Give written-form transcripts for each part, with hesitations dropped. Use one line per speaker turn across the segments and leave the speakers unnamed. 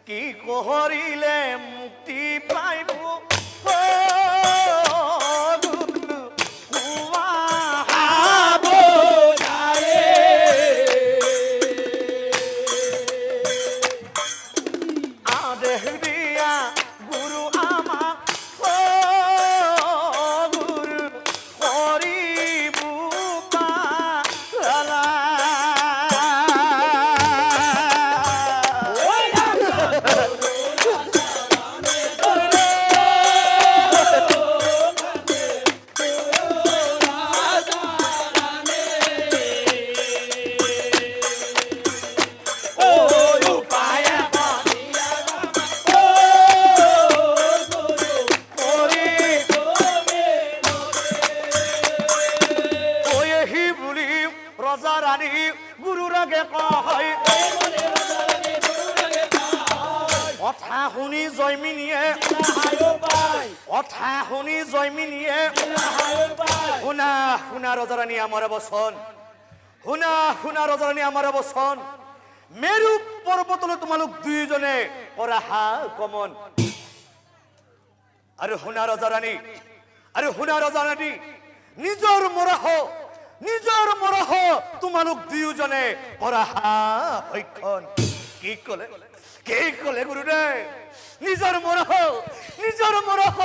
কি করিলে মুক্তি পাইব কথা শুনি জয়মিনীয়ে কথা শুনি জয়মিনীয়ে শুনা শুনা ৰজাৰাণী আমাৰ বচন শুনা শুনা ৰজাৰাণী আমাৰ বচন মেৰু পৰ্বতলৈ তোমালোক দুইজনে কৰা হা গমন আৰু শুনা ৰজাৰাণী নিজৰ মৰহ তোমালোক দুইজনে কৰা হা ভক্ষণ কি কলে গুৰুদেৱ নিজৰ মৰহ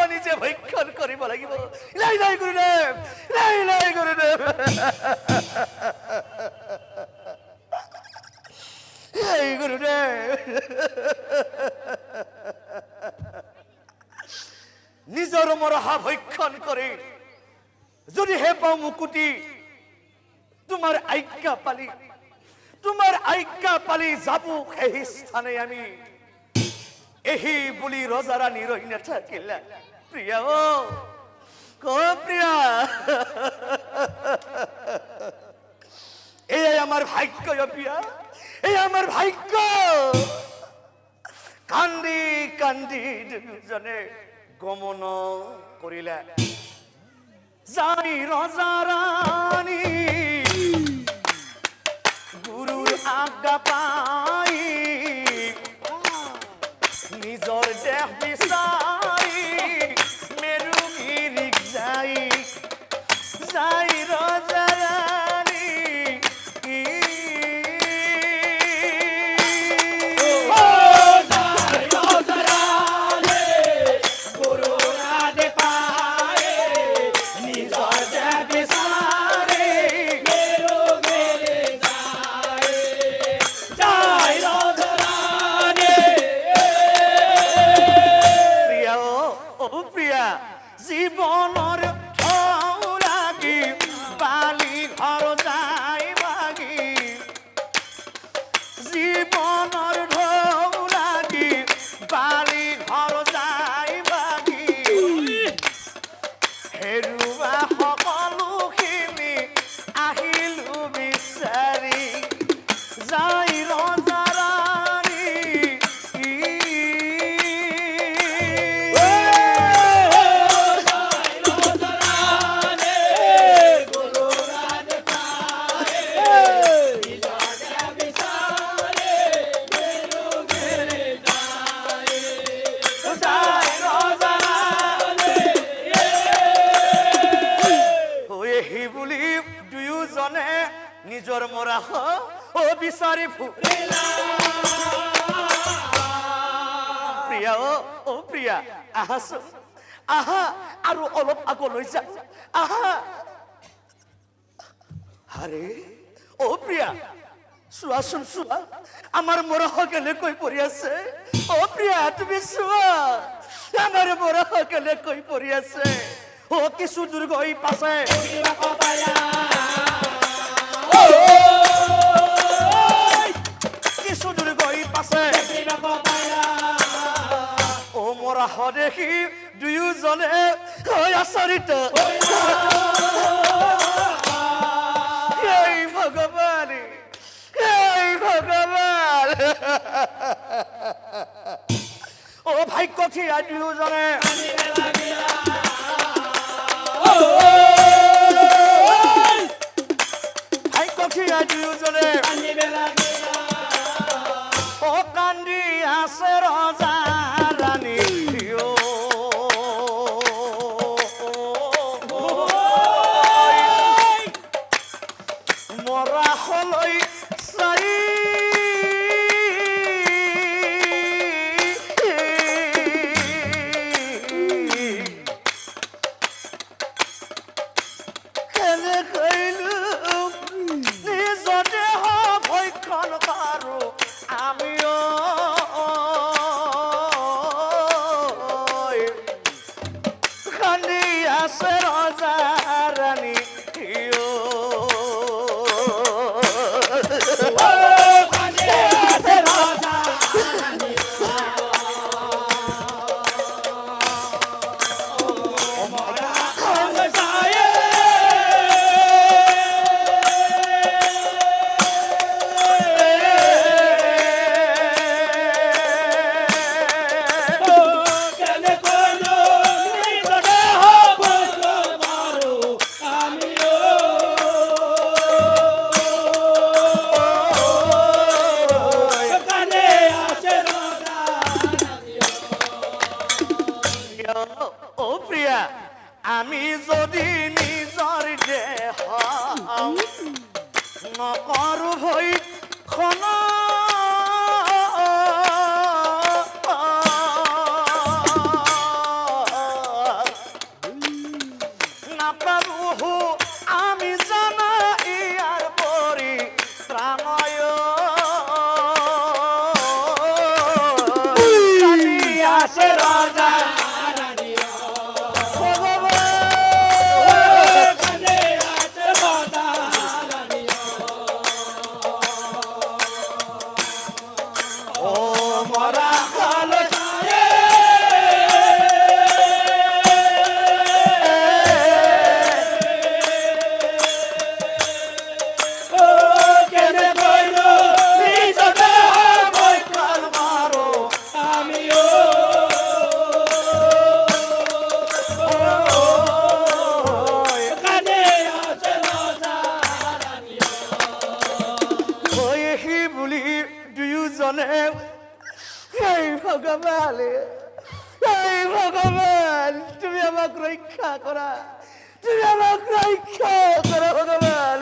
নিজে ভক্ষণ কৰিব লাগিব লাই গুৰুদেৱ নিজৰ মৰহা ভক্ষণ কৰি যদিহে পাওঁ মুকুতি তোমাৰ আজ্ঞা পালি যাব সেই স্থানে আমি এহি বুলি ৰজাৰাণী ৰৈ নাথাকিলা প্ৰিয়া প্ৰিয়া এই আমাৰ ভাগ্য প্ৰিয়া এই আমাৰ ভাগ্য কান্দি কান্দি দুজনে গমন কৰিলে যাই ৰজাৰাণী গুৰুৰ আজ্ঞা পাই নিজৰ দেহ বিচাৰি মেৰুগিৰিক যাই ৰজাৰাণী জীবনৰ ঠৌৰাগি বালি ঘৰ যাই ভাগি জীবনৰ ঢৌৰাগি বালি ঘৰ যাই ভাগি হেৰুৱা সকলোখিনি আহিলো বিচাৰি যাই ৰজাৰাণী নিজৰ মৰাহ বিচাৰি ফুৰিলা প্ৰিয়া প্ৰিয়া আহাচোন আহা আৰু অলপ আগলৈ যা আহা আৰে প্ৰিয়া চোৱাচোন চোৱা আমাৰ মৰাহ কেনেকৈ পৰি আছে প্ৰিয়া তুমি চোৱা আমাৰ মৰাহ কেনেকৈ পৰি আছে কিছু দূৰ গৈ পাছে কিছু দূৰ গৈ পাছে মৰাহ দেখি দুয়োজনে আচৰিত ভগৱান ভাগ্য থিয়া দুয়োজনে ও কান্দি আছে রজা রানী ও মরা হলই চাই কেনে কইলু নিজ দেহ ভক্ষণ কাৰো আমিও কান্দি আছে ৰজা ৰাণী ও ও প্রিয়া আমি যদি নিজৰ দেহ নকৰো ভই খন নাপাৰো আমি জানা ইয়াৰ পৰি প্ৰাণয় আছে ৰজা ভগবান তুমি আমাক রক্ষা করা ভগবান